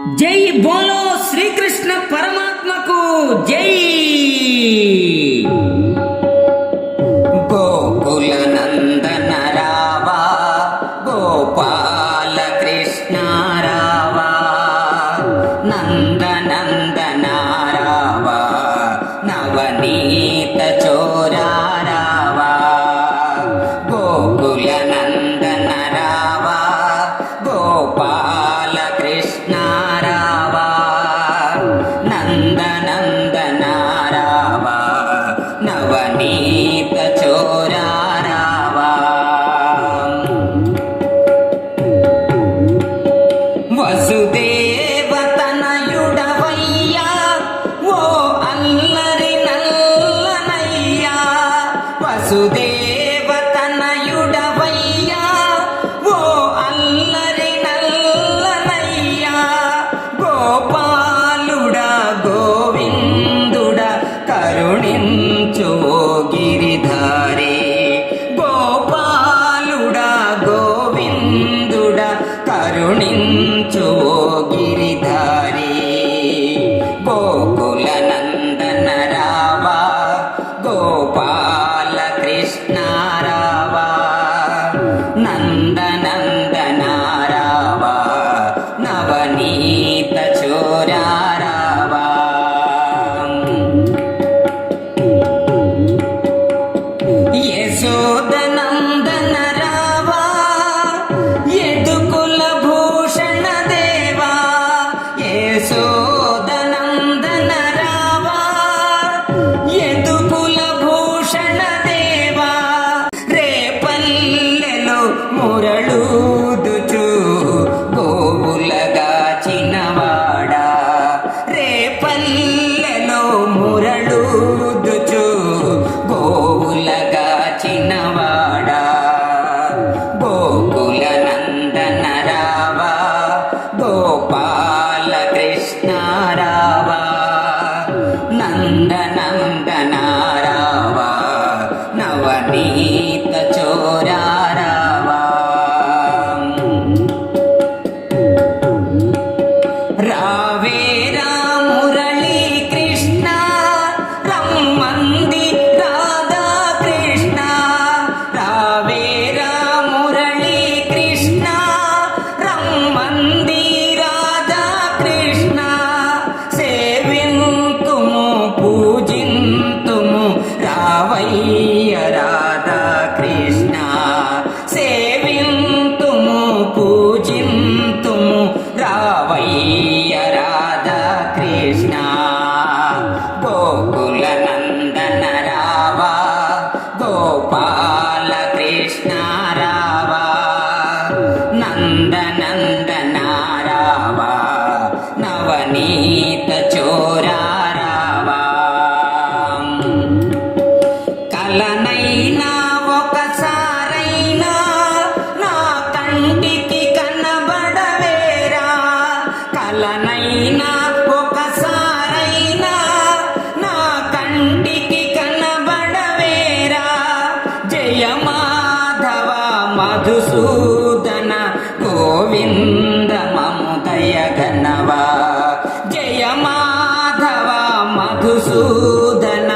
జై బోలో శ్రీకృష్ణ పరమాత్మకు జై. గోకుల నందన రావా, గోపాల కృష్ణ రావా, నందనందన రావా, నవనీత చోరా రావా. గోకుల నందన రావా, గోపాల కృష్ణ రావా, నందనందన రావా, నవనీత చోరా రావా. వసుదేవ తనయుడవయ్యా, ఓ అల్లరి నల్లనయ్యా. వసుదేవ తనయుడవయ్యా, ఓ అల్లరి నల్లనయ్యా. గోపాలుడా గోవిందుడా కరుణించు ఓ గిరిధారి. గోపాలుడా గోవిందుడా కరుణించు ఓ గిరిధారి. గోకుల నందన రావా, గోపాల కృష్ణ రావా, నందనందన రావా, నవనీత చోరా రావా. యశోదనందన రావా, యదుకుల భూషణ దేవా. యశోదనందన రావా, యదుకుల భూషణ దేవా. రేపల్లెలో మురళూదుచు గోవులగా చిన్నవాడా. రేపల్లెలో మురళూదుచు గోవులగా చిన్నవాడా. గోకుల నందన రావా, గోపాల కృష్ణ రావా, నందనందన రావా, నవనీత చోరా రావా. రావే రామురళీ కృష్ణ, రమ్మంది రాధా కృష్ణ. రావే రామురళీ కృష్ణ, రమ్మంది రాధా కృష్ణ. సేవింతుము పూజింతుము రావయ్య రాధా కృష్ణ. సేవింతుము పూజింతుము రావయ్య రాధా కృష్ణ. గోకుల నందన రావా, గోపాల కృష్ణ రావా, నందనందన రావా, నవనీత చోరా రావా. కలనైనా ఒకసారైనా నా కంటికి కనబడవేరా. కలనైనా ఒకసారైనా నా కంటికి కనబడవేరా. జయ మాధవ మధుసూదన గోవింద మముదయ గణవా. జయ మాధవ మధుసూదన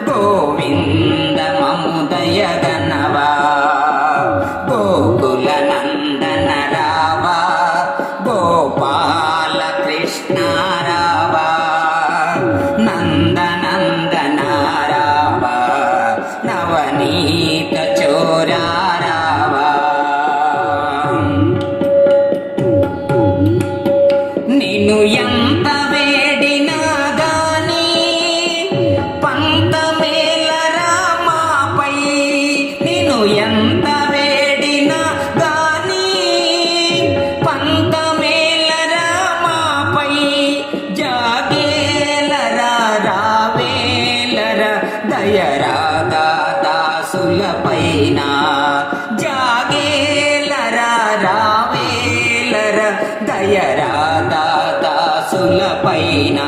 గోవింద మముదయ గణవా. గోకుల నందన రావా, గోపాల కృష్ణ రావా, నందనందన రావా, నవనీత చోరా రావా. నిన్ను ఎంత వేడినా గాని పంతమేలరా మాపై. నిన్ను ఎంత వేడినా గాని పంతమేలరా మాపై. జాగేలరా రావేలరా దయరాగా దాసులపైన. జాగేలరా రావేలరా దయరాగా దాసులపైన.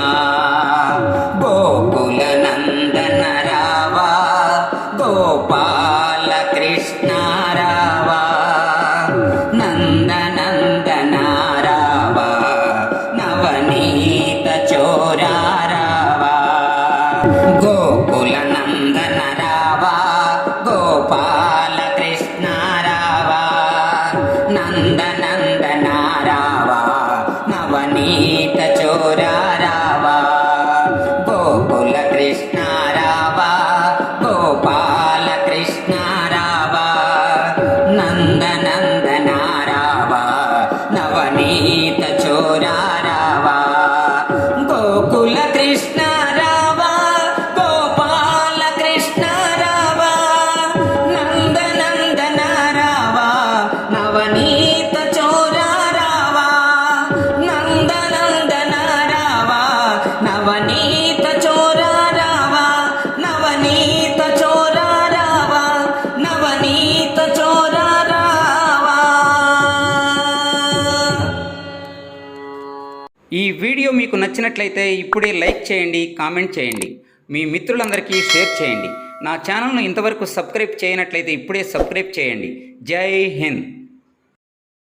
గోకుల నందన రావా, గోపాల కృష్ణ రావా, నందనందన రావా, నవనీత నవనీత చోరా రావా గోకుల కృష్ణ రావా గోపాల కృష్ణ రావా నందనందన రావా నవనీత చోరా రావా గోకుల కృష్ణ రావా గోపాల కృష్ణ రావా నందనందన రావా నవనీత చోరా రావా నందనందన రావా నవనీత చోరా రావా నవనీత చోరా రావా నవనీత చోరా రావా. ఈ వీడియో మీకు నచ్చినట్లయితే ఇప్పుడే లైక్ చేయండి, కామెంట్ చేయండి, మీ మిత్రులందరికీ షేర్ చేయండి. నా ఛానల్ను ఇంతవరకు సబ్స్క్రైబ్ చేయనట్లయితే ఇప్పుడే సబ్స్క్రైబ్ చేయండి. జై హింద్.